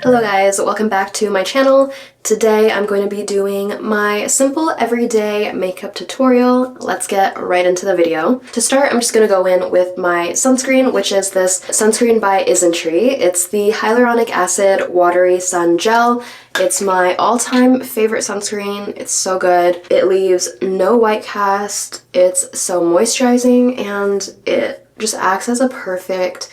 Hello guys, welcome back to my channel. Today I'm going to be doing my simple everyday makeup tutorial. Let's get right into the video. To start, I'm just going to go in with my sunscreen, which is this sunscreen by Isntree. It's the hyaluronic acid watery sun gel. It's my all-time favorite sunscreen. It's so good. It leaves no white cast. It's so moisturizing and it just acts as a perfect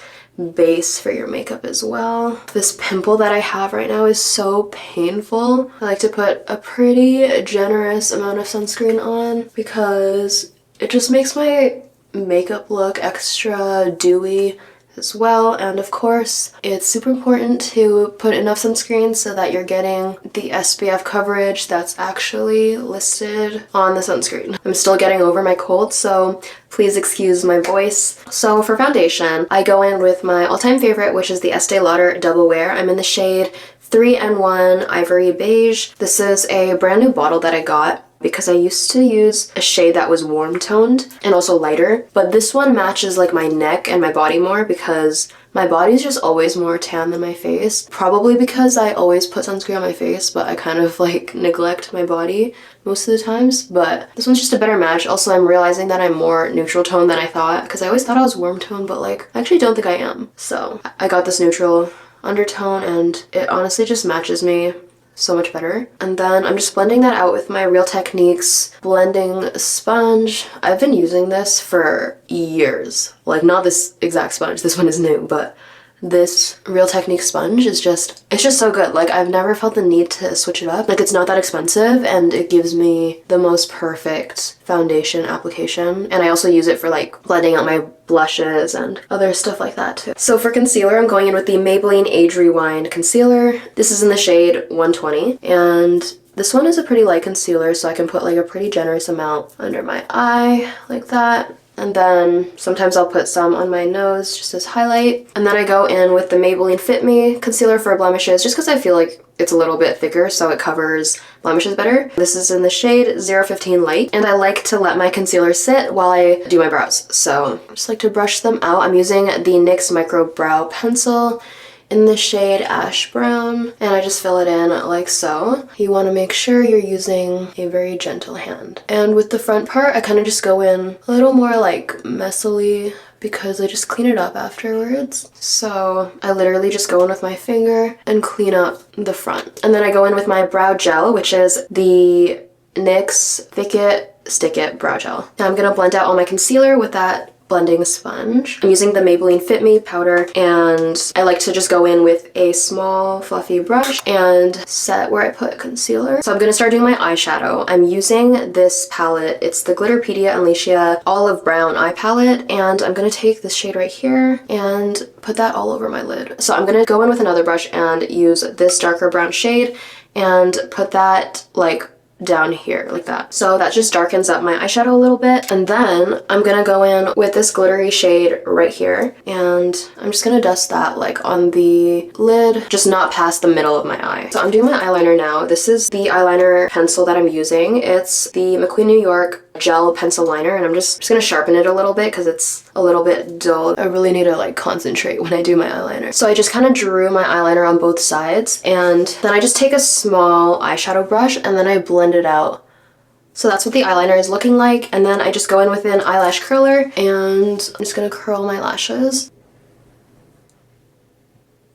base for your makeup as well. This pimple that I have right now is so painful. I like to put a pretty generous amount of sunscreen on because it just makes my makeup look extra dewy as well. And of course, it's super important to put enough sunscreen so that you're getting the SPF coverage that's actually listed on the sunscreen. I'm still getting over my cold, so please excuse my voice. So for foundation, I go in with my all-time favorite, which is the Estee Lauder Double Wear. I'm in the shade 3N1 Ivory Beige. This is a brand new bottle that I got because I used to use a shade that was warm toned and also lighter, but this one matches like my neck and my body more because my body's just always more tan than my face. Probably because I always put sunscreen on my face, but I kind of like neglect my body most of the times, but this one's just a better match. Also, I'm realizing that I'm more neutral tone than I thought because I always thought I was warm tone, but like I actually don't think I am. So I got this neutral undertone and it honestly just matches me so much better. And then I'm just blending that out with my Real Techniques blending sponge. I've been using this for years. Like, not this exact sponge, this one is new, but this Real Techniques sponge is it's just so good. Like, I've never felt the need to switch it up. Like, it's not that expensive and it gives me the most perfect foundation application. And I also use it for like blending out my blushes and other stuff like that too. So for concealer, I'm going in with the Maybelline Age Rewind concealer. This is in the shade 120 and this one is a pretty light concealer, so I can put like a pretty generous amount under my eye like that. And then sometimes I'll put some on my nose just as highlight. And then I go in with the Maybelline Fit Me concealer for blemishes just because I feel like it's a little bit thicker so it covers blemishes better. This is in the shade 015 Light and I like to let my concealer sit while I do my brows. So I just like to brush them out. I'm using the NYX Micro Brow Pencil in the shade Ash Brown and I just fill it in like so. You want to make sure you're using a very gentle hand. And with the front part, I kind of just go in a little more like messily because I just clean it up afterwards. So I literally just go in with my finger and clean up the front. And then I go in with my brow gel, which is the NYX Thick It Stick It Brow Gel. Now I'm going to blend out all my concealer with that blending sponge. I'm using the Maybelline Fit Me powder and I like to just go in with a small fluffy brush and set where I put concealer. So I'm going to start doing my eyeshadow. I'm using this palette. It's the Glitterpedia Unleashia Olive Brown eye palette and I'm going to take this shade right here and put that all over my lid. So I'm going to go in with another brush and use this darker brown shade and put that like down here like that. So that just darkens up my eyeshadow a little bit. And then I'm gonna go in with this glittery shade right here and I'm just gonna dust that like on the lid, just not past the middle of my eye. So I'm doing my eyeliner now. This is the eyeliner pencil that I'm using. It's the McQueen New York gel pencil liner and I'm just gonna sharpen it a little bit because it's a little bit dull. I really need to like concentrate when I do my eyeliner. So I just kind of drew my eyeliner on both sides and then I just take a small eyeshadow brush and then I blend it out. So that's what the eyeliner is looking like. And then I just go in with an eyelash curler and I'm just gonna curl my lashes.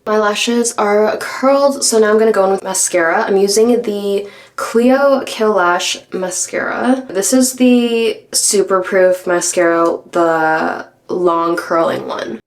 My lashes are curled, so now I'm gonna go in with mascara. I'm using the Clio Kill Lash mascara. This is the Super Proof mascara, the long curling one.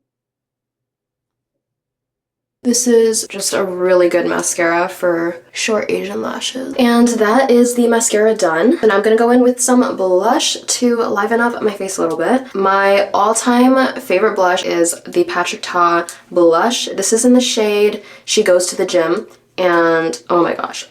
This is just a really good mascara for short Asian lashes. And that is the mascara done. And I'm gonna go in with some blush to liven up my face a little bit. My all-time favorite blush is the Patrick Ta blush. This is in the shade She Goes to the Gym. And oh my gosh,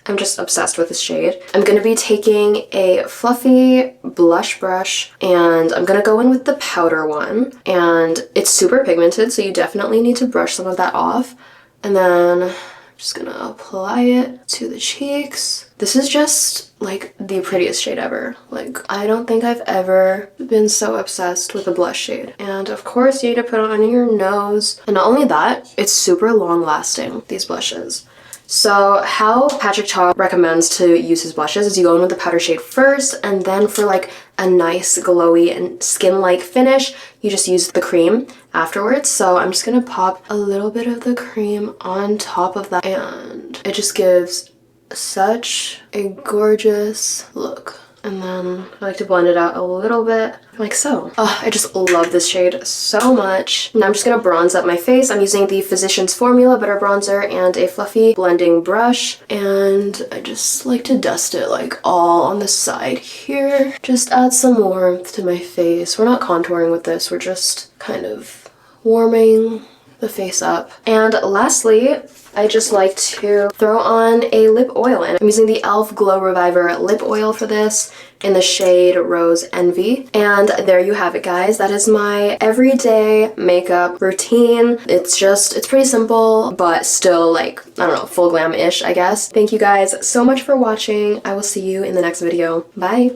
I'm just obsessed with this shade. I'm going to be taking a fluffy blush brush and I'm going to go in with the powder one. And it's super pigmented, so you definitely need to brush some of that off. And then I'm Just gonna apply it to the cheeks. This is just like the prettiest shade ever. Like, I don't think I've ever been so obsessed with a blush shade. And of course you need to put it on your nose. And not only that, it's super long lasting, these blushes. So how Patrick Ta recommends to use his blushes is you go in with the powder shade first, and then for like a nice glowy and skin-like finish, you just use the cream afterwards. So I'm just gonna pop a little bit of the cream on top of that, and it just gives such a gorgeous look. And then I like to blend it out a little bit, like so. Oh, I just love this shade so much. Now I'm just gonna bronze up my face. I'm using the Physicians Formula Butter Bronzer and a fluffy blending brush. And I just like to dust it like all on the side here. Just add some warmth to my face. We're not contouring with this, we're just kind of warming the face up. And lastly, I just like to throw on a lip oil, and I'm using the e.l.f. Glow Reviver lip oil for this in the shade Rose Envy. And there you have it, guys. That is my everyday makeup routine. It's pretty simple, but still like, I don't know, full glam-ish, I guess. Thank you guys so much for watching. I will see you in the next video. Bye!